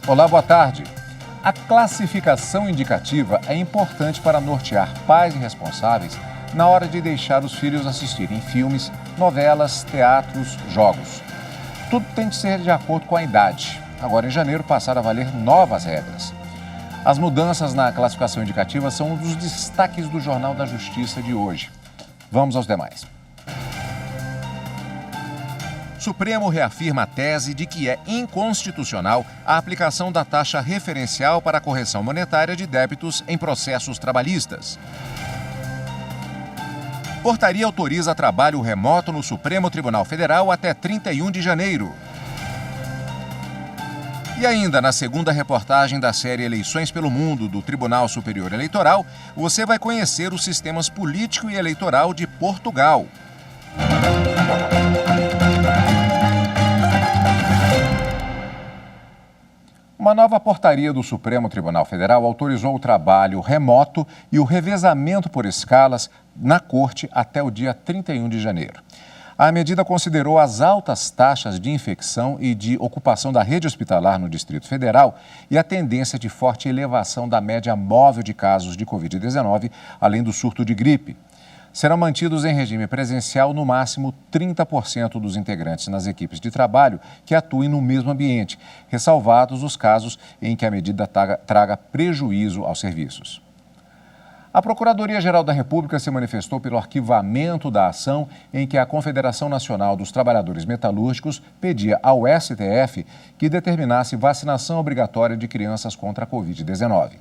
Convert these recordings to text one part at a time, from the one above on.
Olá, boa tarde. A classificação indicativa é importante para nortear pais e responsáveis na hora de deixar os filhos assistirem filmes, novelas, teatros, jogos. Tudo tem de ser de acordo com a idade. Agora, em janeiro, passaram a valer novas regras. As mudanças na classificação indicativa são um dos destaques do Jornal da Justiça de hoje. Vamos aos demais. Supremo reafirma a tese de que é inconstitucional a aplicação da taxa referencial para a correção monetária de débitos em processos trabalhistas. Portaria autoriza trabalho remoto no Supremo Tribunal Federal até 31 de janeiro. E ainda, na segunda reportagem da série Eleições pelo Mundo do Tribunal Superior Eleitoral, você vai conhecer os sistemas político e eleitoral de Portugal. Uma nova portaria do Supremo Tribunal Federal autorizou o trabalho remoto e o revezamento por escalas na Corte até o dia 31 de janeiro. A medida considerou as altas taxas de infecção e de ocupação da rede hospitalar no Distrito Federal e a tendência de forte elevação da média móvel de casos de Covid-19, além do surto de gripe. Serão mantidos em regime presencial no máximo 30% dos integrantes nas equipes de trabalho que atuem no mesmo ambiente, ressalvados os casos em que a medida traga prejuízo aos serviços. A Procuradoria-Geral da República se manifestou pelo arquivamento da ação em que a Confederação Nacional dos Trabalhadores Metalúrgicos pedia ao STF que determinasse vacinação obrigatória de crianças contra a Covid-19.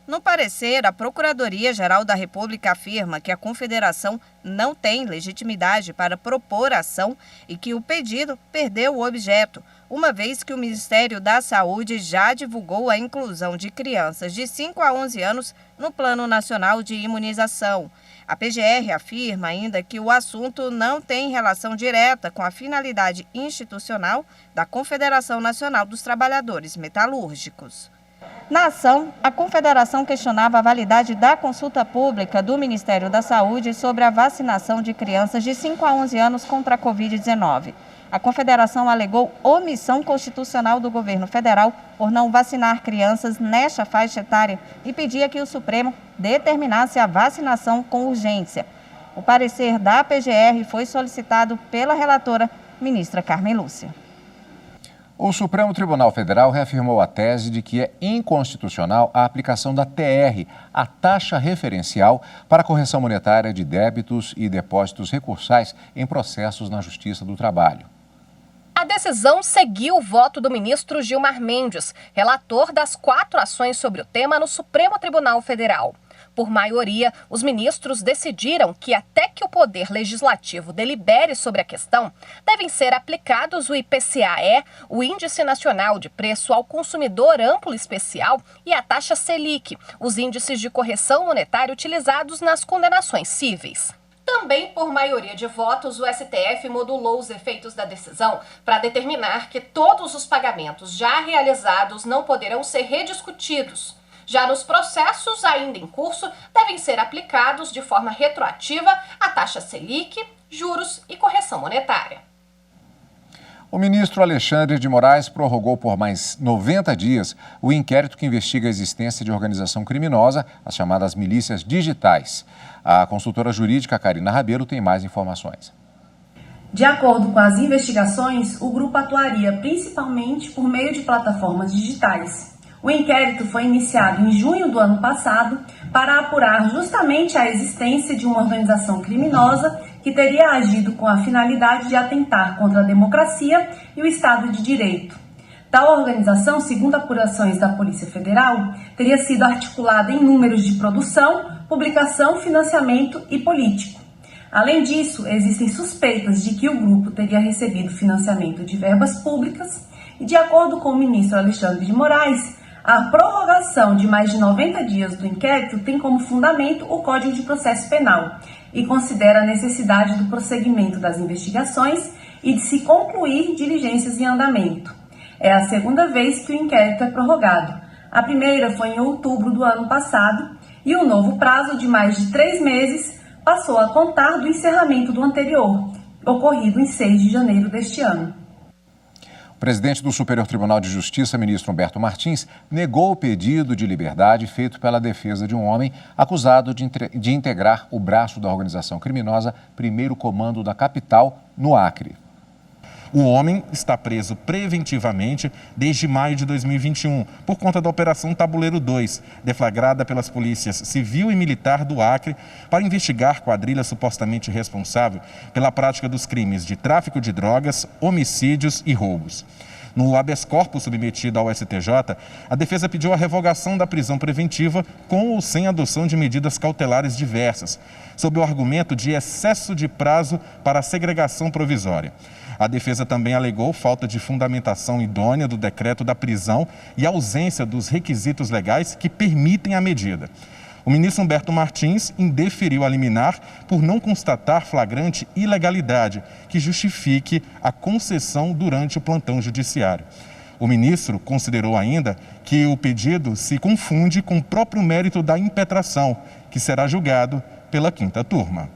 No parecer, a Procuradoria-Geral da República afirma que a Confederação não tem legitimidade para propor ação e que o pedido perdeu o objeto, uma vez que o Ministério da Saúde já divulgou a inclusão de crianças de 5 a 11 anos no Plano Nacional de Imunização. A PGR afirma ainda que o assunto não tem relação direta com a finalidade institucional da Confederação Nacional dos Trabalhadores Metalúrgicos. Na ação, a Confederação questionava a validade da consulta pública do Ministério da Saúde sobre a vacinação de crianças de 5 a 11 anos contra a Covid-19. A Confederação alegou omissão constitucional do governo federal por não vacinar crianças nesta faixa etária e pedia que o Supremo determinasse a vacinação com urgência. O parecer da PGR foi solicitado pela relatora, ministra Carmen Lúcia. O Supremo Tribunal Federal reafirmou a tese de que é inconstitucional a aplicação da TR, a taxa referencial para a correção monetária de débitos e depósitos recursais em processos na Justiça do Trabalho. A decisão seguiu o voto do ministro Gilmar Mendes, relator das 4 ações sobre o tema no Supremo Tribunal Federal. Por maioria, os ministros decidiram que até que o Poder Legislativo delibere sobre a questão, devem ser aplicados o IPCA-E, o Índice Nacional de Preço ao Consumidor Amplo Especial e a taxa Selic, os índices de correção monetária utilizados nas condenações cíveis. Também por maioria de votos, o STF modulou os efeitos da decisão para determinar que todos os pagamentos já realizados não poderão ser rediscutidos. Já nos processos ainda em curso, devem ser aplicados de forma retroativa a taxa Selic, juros e correção monetária. O ministro Alexandre de Moraes prorrogou por mais 90 dias o inquérito que investiga a existência de organização criminosa, as chamadas milícias digitais. A consultora jurídica Karina Rabelo tem mais informações. De acordo com as investigações, o grupo atuaria principalmente por meio de plataformas digitais. O inquérito foi iniciado em junho do ano passado para apurar justamente a existência de uma organização criminosa que teria agido com a finalidade de atentar contra a democracia e o Estado de Direito. Tal organização, segundo apurações da Polícia Federal, teria sido articulada em números de produção, publicação, financiamento e político. Além disso, existem suspeitas de que o grupo teria recebido financiamento de verbas públicas e, de acordo com o ministro Alexandre de Moraes, a prorrogação de mais de 90 dias do inquérito tem como fundamento o Código de Processo Penal e considera a necessidade do prosseguimento das investigações e de se concluir diligências em andamento. É a segunda vez que o inquérito é prorrogado. A primeira foi em outubro do ano passado e o novo prazo de mais de 3 meses passou a contar do encerramento do anterior, ocorrido em 6 de janeiro deste ano. O presidente do Superior Tribunal de Justiça, ministro Humberto Martins, negou o pedido de liberdade feito pela defesa de um homem acusado de integrar o braço da organização criminosa Primeiro Comando da Capital, no Acre. O homem está preso preventivamente desde maio de 2021, por conta da Operação Tabuleiro 2, deflagrada pelas polícias civil e militar do Acre para investigar quadrilha supostamente responsável pela prática dos crimes de tráfico de drogas, homicídios e roubos. No habeas corpus submetido ao STJ, a defesa pediu a revogação da prisão preventiva com ou sem adoção de medidas cautelares diversas, sob o argumento de excesso de prazo para a segregação provisória. A defesa também alegou falta de fundamentação idônea do decreto da prisão e ausência dos requisitos legais que permitem a medida. O ministro Humberto Martins indeferiu a liminar por não constatar flagrante ilegalidade que justifique a concessão durante o plantão judiciário. O ministro considerou ainda que o pedido se confunde com o próprio mérito da impetração, que será julgado pela 5ª turma.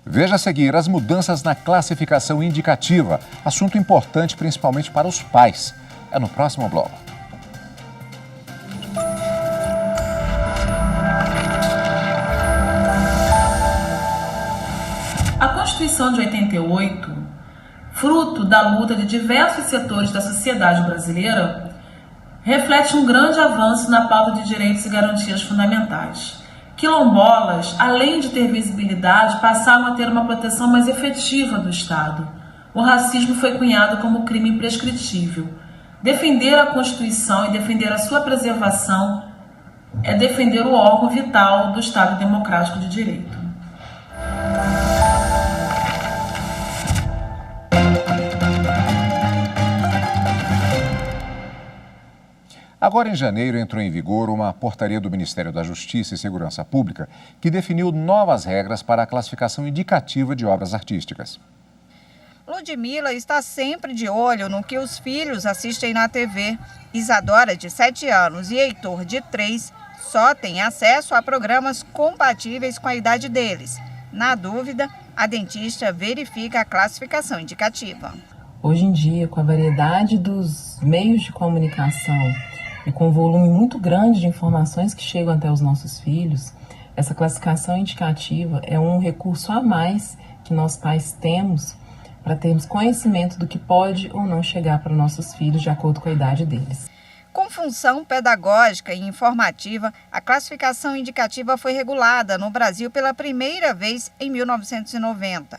Veja a seguir as mudanças na classificação indicativa, assunto importante principalmente para os pais. É no próximo bloco. A Constituição de 88, fruto da luta de diversos setores da sociedade brasileira, reflete um grande avanço na pauta de direitos e garantias fundamentais. Quilombolas, além de ter visibilidade, passaram a ter uma proteção mais efetiva do Estado. O racismo foi cunhado como crime imprescritível. Defender a Constituição e defender a sua preservação é defender o órgão vital do Estado Democrático de Direito. Agora, em janeiro, entrou em vigor uma portaria do Ministério da Justiça e Segurança Pública que definiu novas regras para a classificação indicativa de obras artísticas. Ludmila está sempre de olho no que os filhos assistem na TV. Isadora, de 7 anos, e Heitor, de 3, só têm acesso a programas compatíveis com a idade deles. Na dúvida, a dentista verifica a classificação indicativa. Hoje em dia, com a variedade dos meios de comunicação e com o volume muito grande de informações que chegam até os nossos filhos, essa classificação indicativa é um recurso a mais que nós pais temos para termos conhecimento do que pode ou não chegar para nossos filhos de acordo com a idade deles. Com função pedagógica e informativa, a classificação indicativa foi regulada no Brasil pela primeira vez em 1990.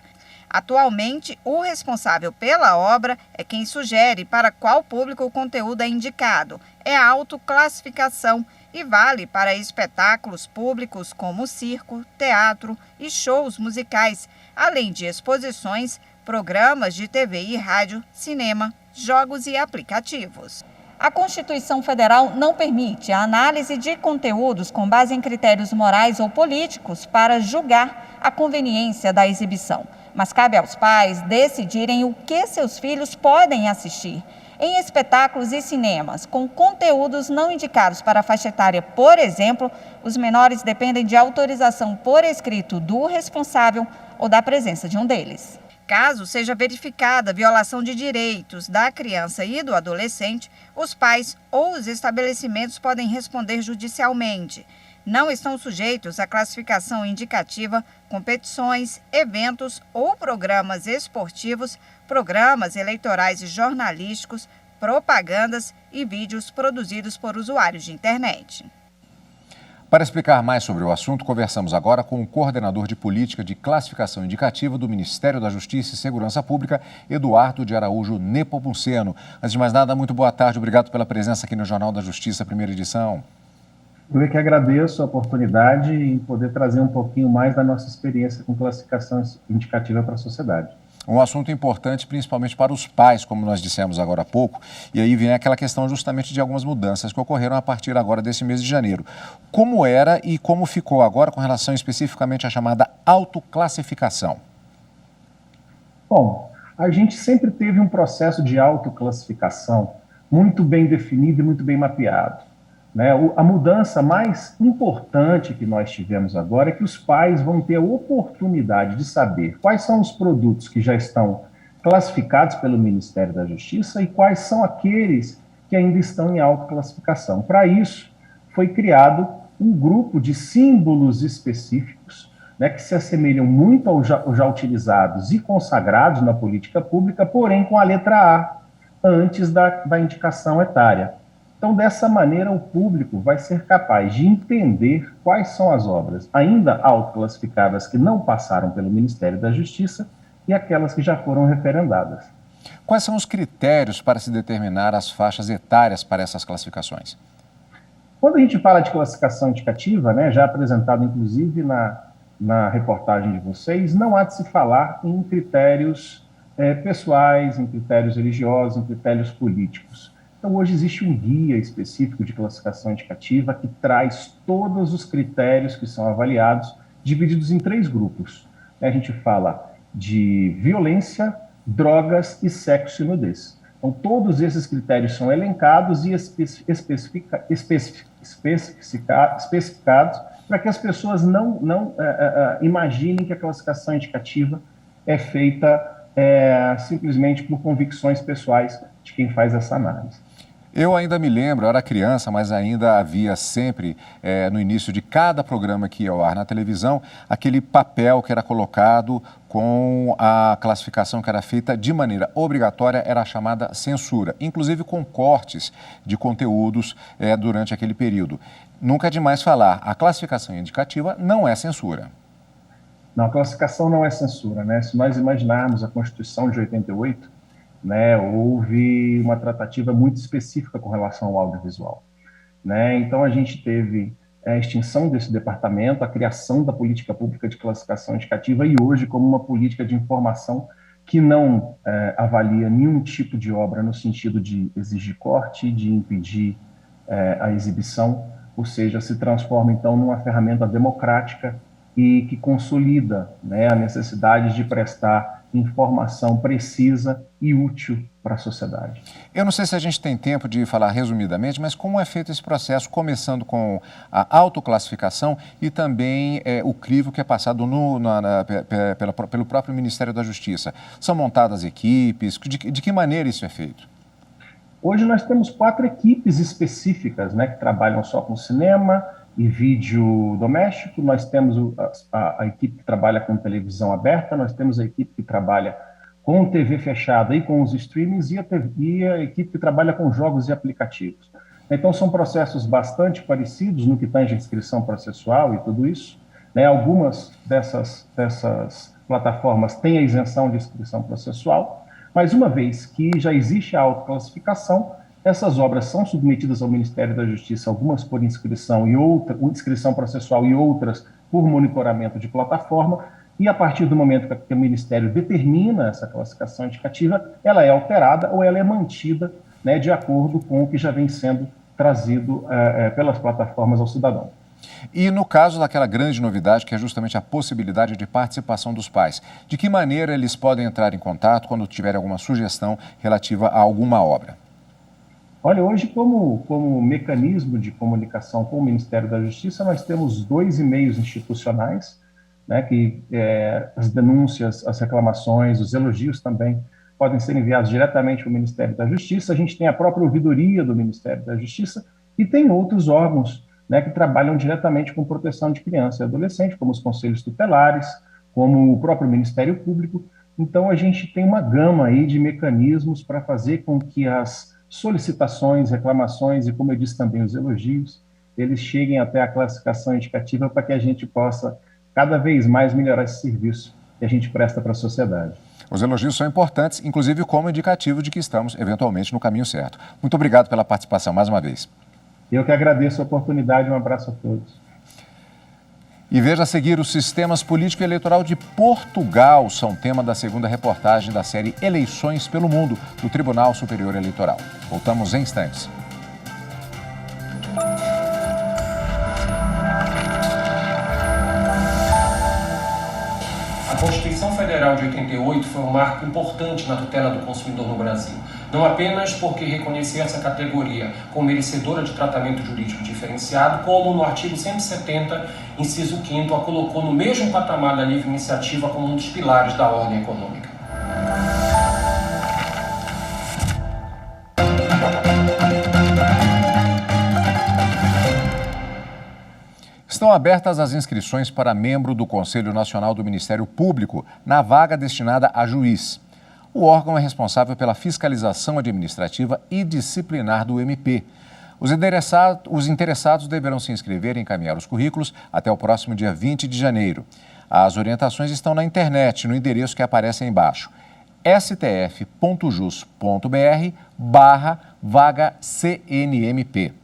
Atualmente, o responsável pela obra é quem sugere para qual público o conteúdo é indicado. É a autoclassificação e vale para espetáculos públicos como circo, teatro e shows musicais, além de exposições, programas de TV e rádio, cinema, jogos e aplicativos. A Constituição Federal não permite a análise de conteúdos com base em critérios morais ou políticos para julgar a conveniência da exibição. Mas cabe aos pais decidirem o que seus filhos podem assistir. Em espetáculos e cinemas, com conteúdos não indicados para a faixa etária, por exemplo, os menores dependem de autorização por escrito do responsável ou da presença de um deles. Caso seja verificada violação de direitos da criança e do adolescente, os pais ou os estabelecimentos podem responder judicialmente. Não estão sujeitos à classificação indicativa competições, eventos ou programas esportivos, programas eleitorais e jornalísticos, propagandas e vídeos produzidos por usuários de internet. Para explicar mais sobre o assunto, conversamos agora com o coordenador de política de classificação indicativa do Ministério da Justiça e Segurança Pública, Eduardo de Araújo Nepomuceno. Antes de mais nada, muito boa tarde, obrigado pela presença aqui no Jornal da Justiça, primeira edição. Eu é que agradeço a oportunidade em poder trazer um pouquinho mais da nossa experiência com classificação indicativa para a sociedade. Um assunto importante, principalmente para os pais, como nós dissemos agora há pouco, e aí vem aquela questão justamente de algumas mudanças que ocorreram a partir agora desse mês de janeiro. Como era e como ficou agora com relação especificamente à chamada autoclassificação? Bom, a gente sempre teve um processo de autoclassificação muito bem definido e muito bem mapeado. A mudança mais importante que nós tivemos agora é que os pais vão ter a oportunidade de saber quais são os produtos que já estão classificados pelo Ministério da Justiça e quais são aqueles que ainda estão em autoclassificação. Para isso, foi criado um grupo de símbolos específicos, né, que se assemelham muito aos já utilizados e consagrados na política pública, porém com a letra A, antes da indicação etária. Então, dessa maneira, o público vai ser capaz de entender quais são as obras ainda autoclassificadas que não passaram pelo Ministério da Justiça e aquelas que já foram referendadas. Quais são os critérios para se determinar as faixas etárias para essas classificações? Quando a gente fala de classificação indicativa, né, já apresentado inclusive na reportagem de vocês, não há de se falar em critérios pessoais, em critérios religiosos, em critérios políticos. Então, hoje existe um guia específico de classificação indicativa que traz todos os critérios que são avaliados, divididos em 3 grupos. A gente fala de violência, drogas e sexo e nudez. Então, todos esses critérios são elencados e especificados para que as pessoas não imaginem que a classificação indicativa é feita simplesmente por convicções pessoais de quem faz essa análise. Eu ainda me lembro, eu era criança, mas ainda havia sempre, no início de cada programa que ia ao ar na televisão, aquele papel que era colocado com a classificação que era feita de maneira obrigatória, era a chamada censura, inclusive com cortes de conteúdos durante aquele período. Nunca é demais falar, a classificação indicativa não é censura. Não, a classificação não é censura, né? Se nós imaginarmos a Constituição de 88, né, houve uma tratativa muito específica com relação ao audiovisual, né? Então a gente teve a extinção desse departamento, a criação da política pública de classificação indicativa e hoje como uma política de informação que não avalia nenhum tipo de obra no sentido de exigir corte, de impedir a exibição, ou seja, se transforma então numa ferramenta democrática e que consolida, né, a necessidade de prestar informação precisa e útil para a sociedade. Eu não sei se a gente tem tempo de falar resumidamente, mas como é feito esse processo, começando com a autoclassificação e também o crivo que é passado pelo próprio Ministério da Justiça. São montadas equipes? De que maneira isso é feito? Hoje nós temos 4 equipes específicas, né, que trabalham só com cinema e vídeo doméstico. Nós temos a equipe que trabalha com televisão aberta, nós temos a equipe que trabalha com TV fechada e com os streamings e a equipe que trabalha com jogos e aplicativos. Então são processos bastante parecidos no que tange a inscrição processual e tudo isso, né? Algumas dessas plataformas têm a isenção de inscrição processual, mas uma vez que já existe a autoclassificação, essas obras são submetidas ao Ministério da Justiça, algumas por inscrição processual e outras por monitoramento de plataforma, e a partir do momento que o Ministério determina essa classificação indicativa, ela é alterada ou ela é mantida, né, de acordo com o que já vem sendo trazido pelas plataformas ao cidadão. E no caso daquela grande novidade, que é justamente a possibilidade de participação dos pais, de que maneira eles podem entrar em contato quando tiverem alguma sugestão relativa a alguma obra? Olha, hoje, como mecanismo de comunicação com o Ministério da Justiça, nós temos 2 e-mails institucionais, né, que as denúncias, as reclamações, os elogios também podem ser enviados diretamente ao Ministério da Justiça. A gente tem a própria ouvidoria do Ministério da Justiça e tem outros órgãos, né, que trabalham diretamente com proteção de criança e adolescente, como os conselhos tutelares, como o próprio Ministério Público. Então, a gente tem uma gama aí de mecanismos para fazer com que as solicitações, reclamações e, como eu disse também, os elogios, eles cheguem até a classificação indicativa para que a gente possa cada vez mais melhorar esse serviço que a gente presta para a sociedade. Os elogios são importantes, inclusive como indicativo de que estamos, eventualmente, no caminho certo. Muito obrigado pela participação mais uma vez. Eu que agradeço a oportunidade, um abraço a todos. E veja a seguir, os sistemas político e eleitoral de Portugal são tema da segunda reportagem da série Eleições pelo Mundo, do Tribunal Superior Eleitoral. Voltamos em instantes. A Constituição Federal de 88 foi um marco importante na tutela do consumidor no Brasil. Não apenas porque reconhecia essa categoria como merecedora de tratamento jurídico diferenciado, como no artigo 170, inciso 5º, a colocou no mesmo patamar da livre iniciativa como um dos pilares da ordem econômica. Estão abertas as inscrições para membro do Conselho Nacional do Ministério Público na vaga destinada a juiz. O órgão é responsável pela fiscalização administrativa e disciplinar do MP. Os interessados deverão se inscrever e encaminhar os currículos até o próximo dia 20 de janeiro. As orientações estão na internet, no endereço que aparece aí embaixo, stf.jus.br/vaga CNMP.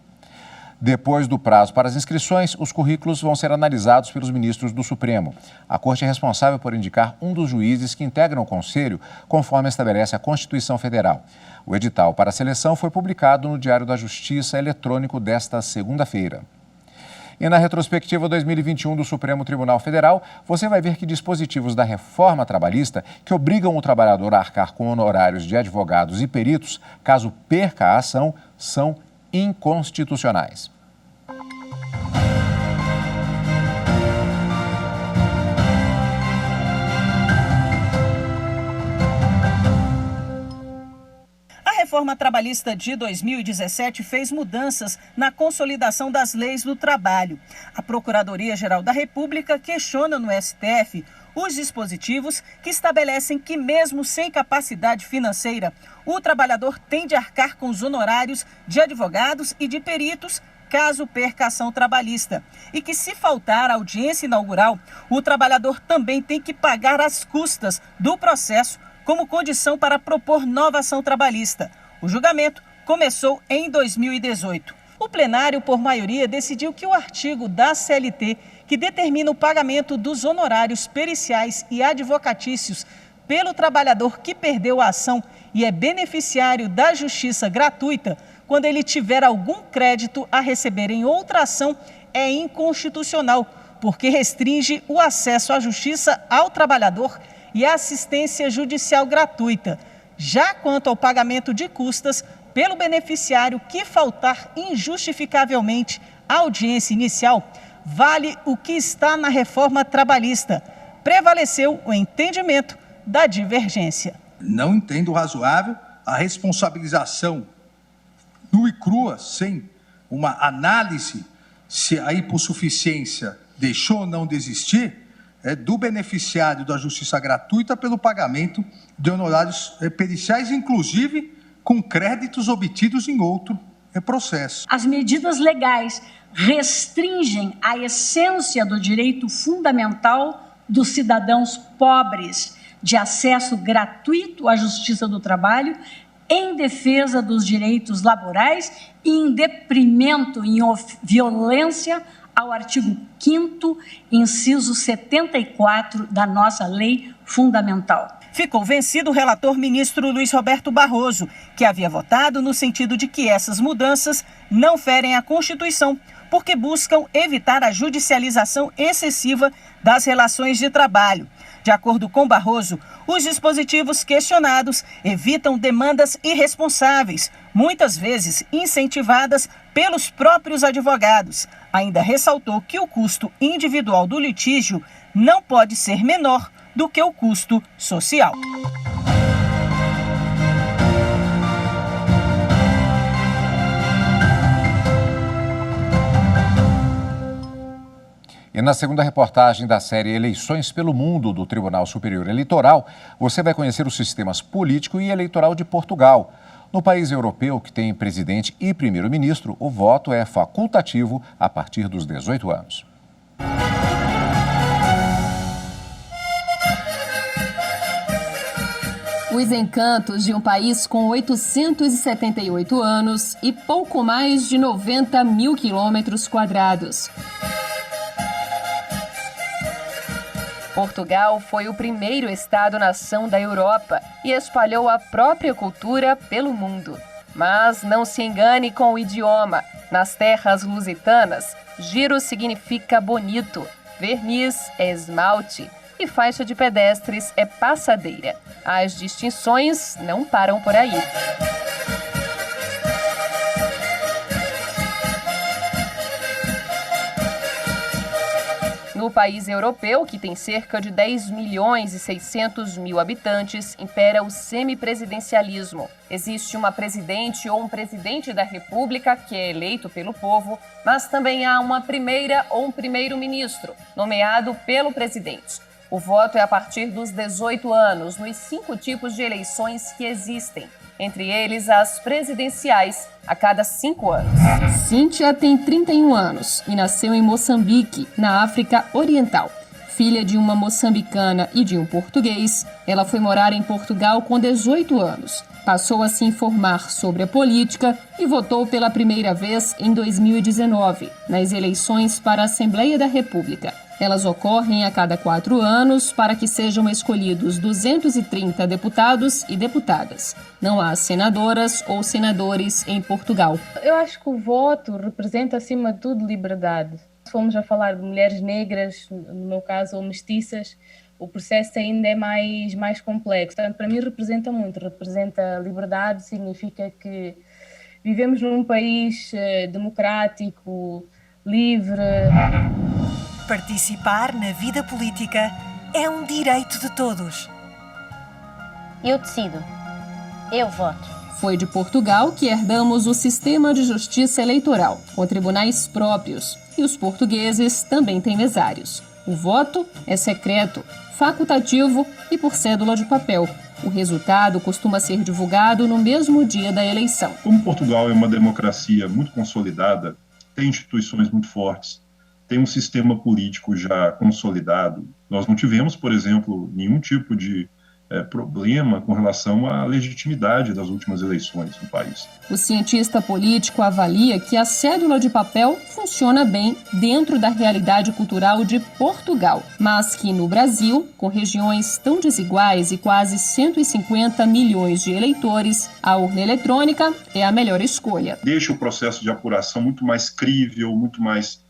Depois do prazo para as inscrições, os currículos vão ser analisados pelos ministros do Supremo. A Corte é responsável por indicar um dos juízes que integram o Conselho, conforme estabelece a Constituição Federal. O edital para a seleção foi publicado no Diário da Justiça eletrônico desta segunda-feira. E na retrospectiva 2021 do Supremo Tribunal Federal, você vai ver que dispositivos da reforma trabalhista que obrigam o trabalhador a arcar com honorários de advogados e peritos, caso perca a ação, são inconstitucionais. A reforma trabalhista de 2017 fez mudanças na consolidação das leis do trabalho. A Procuradoria-Geral da República questiona no STF os dispositivos que estabelecem que, mesmo sem capacidade financeira, o trabalhador tem de arcar com os honorários de advogados e de peritos caso perca a ação trabalhista. E que, se faltar a audiência inaugural, o trabalhador também tem que pagar as custas do processo como condição para propor nova ação trabalhista. O julgamento começou em 2018. O plenário, por maioria, decidiu que o artigo da CLT, que determina o pagamento dos honorários periciais e advocatícios pelo trabalhador que perdeu a ação e é beneficiário da justiça gratuita, quando ele tiver algum crédito a receber em outra ação, é inconstitucional, porque restringe o acesso à justiça ao trabalhador e à assistência judicial gratuita. Já quanto ao pagamento de custas pelo beneficiário que faltar injustificavelmente à audiência inicial, vale o que está na reforma trabalhista. Prevaleceu o entendimento da divergência. Não entendo razoável a responsabilização nua e crua, sem uma análise se a hipossuficiência deixou ou não desistir, do beneficiário da justiça gratuita pelo pagamento de honorários periciais, inclusive com créditos obtidos em outro processo. As medidas legais restringem a essência do direito fundamental dos cidadãos pobres de acesso gratuito à justiça do trabalho, em defesa dos direitos laborais e em deprimento, em violência ao artigo 5º, inciso 74 da nossa lei fundamental. Ficou vencido o relator ministro Luiz Roberto Barroso, que havia votado no sentido de que essas mudanças não ferem a Constituição, porque buscam evitar a judicialização excessiva das relações de trabalho. De acordo com Barroso, os dispositivos questionados evitam demandas irresponsáveis, muitas vezes incentivadas pelos próprios advogados. Ainda ressaltou que o custo individual do litígio não pode ser menor do que o custo social. E na segunda reportagem da série Eleições pelo Mundo do Tribunal Superior Eleitoral, você vai conhecer os sistemas político e eleitoral de Portugal. No país europeu, que tem presidente e primeiro-ministro, o voto é facultativo a partir dos 18 anos. Os encantos de um país com 878 anos e pouco mais de 90 mil quilômetros quadrados. Portugal foi o primeiro Estado-nação da Europa e espalhou a própria cultura pelo mundo. Mas não se engane com o idioma. Nas terras lusitanas, giro significa bonito, verniz é esmalte e faixa de pedestres é passadeira. As distinções não param por aí. No país europeu, que tem cerca de 10 milhões e 600 mil habitantes, impera o semipresidencialismo. Existe uma presidente ou um presidente da República que é eleito pelo povo, mas também há uma primeira ou um primeiro-ministro, nomeado pelo presidente. O voto é a partir dos 18 anos, nos 5 tipos de eleições que existem. Entre eles, as presidenciais, a cada 5 anos. Cíntia tem 31 anos e nasceu em Moçambique, na África Oriental. Filha de uma moçambicana e de um português, ela foi morar em Portugal com 18 anos. Passou a se informar sobre a política e votou pela primeira vez em 2019, nas eleições para a Assembleia da República. Elas ocorrem a cada 4 anos para que sejam escolhidos 230 deputados e deputadas. Não há senadoras ou senadores em Portugal. Eu acho que o voto representa, acima de tudo, liberdade. Se formos a falar de mulheres negras, no meu caso, ou mestiças, o processo ainda é mais complexo. Portanto, para mim representa muito, representa liberdade, significa que vivemos num país democrático, livre. Participar na vida política é um direito de todos. Eu decido. Eu voto. Foi de Portugal que herdamos o sistema de justiça eleitoral, com tribunais próprios. E os portugueses também têm mesários. O voto é secreto, facultativo e por cédula de papel. O resultado costuma ser divulgado no mesmo dia da eleição. Como Portugal é uma democracia muito consolidada, tem instituições muito fortes, tem um sistema político já consolidado. Nós não tivemos, por exemplo, nenhum tipo de problema com relação à legitimidade das últimas eleições no país. O cientista político avalia que a cédula de papel funciona bem dentro da realidade cultural de Portugal, mas que no Brasil, com regiões tão desiguais e quase 150 milhões de eleitores, a urna eletrônica é a melhor escolha. Deixa o processo de apuração muito mais crível, muito mais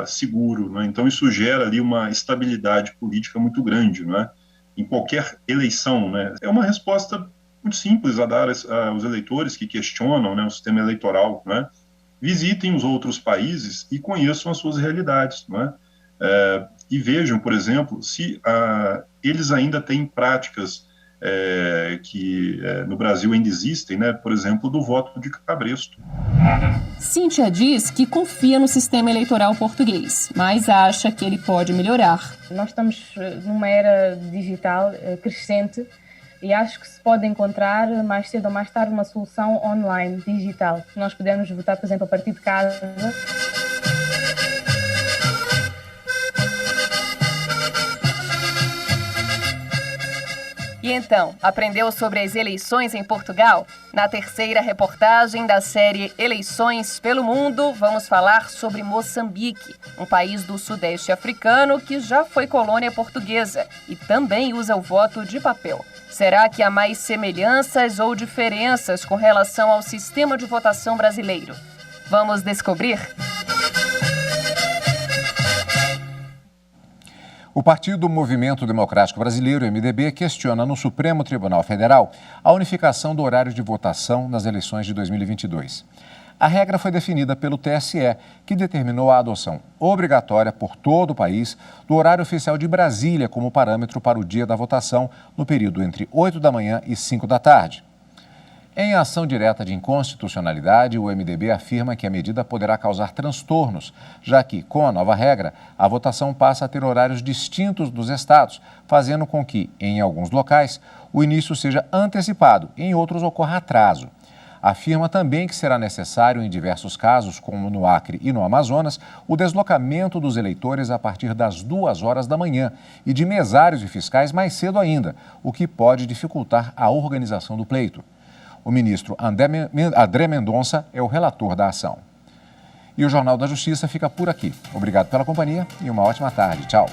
seguro, né? Então isso gera ali uma estabilidade política muito grande, não é? Em qualquer eleição, né? É uma resposta muito simples a dar aos eleitores que questionam, né, o sistema eleitoral, né? Visitem os outros países e conheçam as suas realidades, né? E vejam, por exemplo, se eles ainda têm práticas que no Brasil ainda existem, né? Por exemplo, do voto de cabresto. Cíntia diz que confia no sistema eleitoral português, mas acha que ele pode melhorar. Nós estamos numa era digital crescente e acho que se pode encontrar mais cedo ou mais tarde uma solução online, digital. Nós podemos votar, por exemplo, a partir de casa. E então, aprendeu sobre as eleições em Portugal? Na terceira reportagem da série Eleições pelo Mundo, vamos falar sobre Moçambique, um país do sudeste africano que já foi colônia portuguesa e também usa o voto de papel. Será que há mais semelhanças ou diferenças com relação ao sistema de votação brasileiro? Vamos descobrir? O Partido Movimento Democrático Brasileiro, MDB, questiona no Supremo Tribunal Federal a unificação do horário de votação nas eleições de 2022. A regra foi definida pelo TSE, que determinou a adoção obrigatória por todo o país do horário oficial de Brasília como parâmetro para o dia da votação, no período entre 8 da manhã e 5 da tarde. Em ação direta de inconstitucionalidade, o MDB afirma que a medida poderá causar transtornos, já que, com a nova regra, a votação passa a ter horários distintos dos estados, fazendo com que, em alguns locais, o início seja antecipado e em outros ocorra atraso. Afirma também que será necessário, em diversos casos, como no Acre e no Amazonas, o deslocamento dos eleitores a partir das 2 horas da manhã e de mesários e fiscais mais cedo ainda, o que pode dificultar a organização do pleito. O ministro André Mendonça é o relator da ação. E o Jornal da Justiça fica por aqui. Obrigado pela companhia e uma ótima tarde. Tchau.